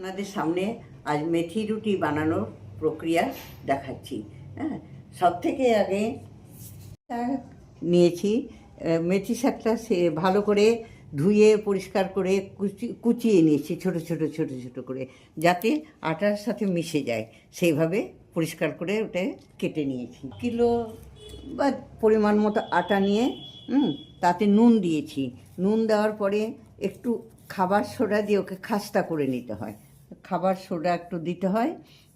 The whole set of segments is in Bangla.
আপনাদের সামনে আজ মেথি রুটি বানানোর প্রক্রিয়া দেখাচ্ছি। হ্যাঁ, সব থেকে আগে শাক নিয়েছি। মেথি শাকটা সে ভালো করে ধুয়ে পরিষ্কার করে কুচিয়ে নিয়েছি ছোট ছোট ছোট ছোট করে, যাতে আটার সাথে মিশে যায় সেইভাবে পরিষ্কার করে ওটা কেটে নিয়েছি। কিলো বা পরিমাণ মতো আটা নিয়ে তাতে নুন দিয়েছি। নুন দেওয়ার পরে একটু খাবার সোডা দিয়ে ওকে খাস্তা করে নিতে হয়। খাবার সোডা একটু দিতে হয়।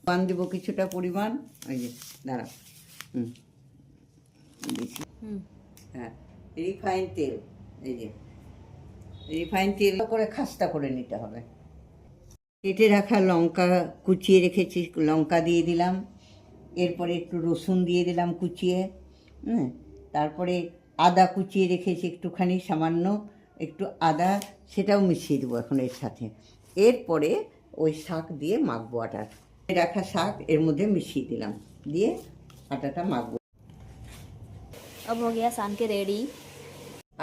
পান দেবো কিছুটা পরিমাণ, ওই যে দাঁড়া দিচ্ছি। হ্যাঁ, রিফাইন তেল, এই যে রিফাইন তেল করে খাস্তা করে নিতে হবে। কেটে রাখা লঙ্কা কুচিয়ে রেখেছি, লঙ্কা দিয়ে দিলাম। এরপরে একটু রসুন দিয়ে দিলাম কুচিয়ে। তারপরে আদা কুচিয়ে রেখেছি একটুখানি, সামান্য একটু আদা, সেটাও মিশিয়ে দেবো এখন এর সাথে। এরপরে ওই শাক দিয়ে মাখবো। আটার রাখা শাক এর মধ্যে মিশিয়ে দিলাম, দিয়ে আটাটা মাখবো। अब हो गया सान के रेडी।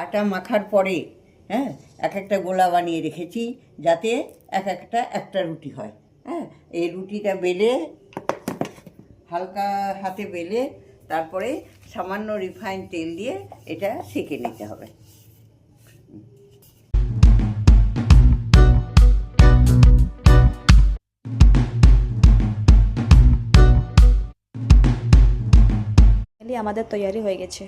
আটা মাখার পরে এক একটা গোলা বানিয়ে রেখেছি, যাতে একটা রুটি হয়। এই রুটিটা বেলে হালকা হাতে বেলে তারপরে সামান্য রিফাইন তেল দিয়ে এটা সেঁকে নিতে হবে। আমাদের তৈরি হয়ে গেছে।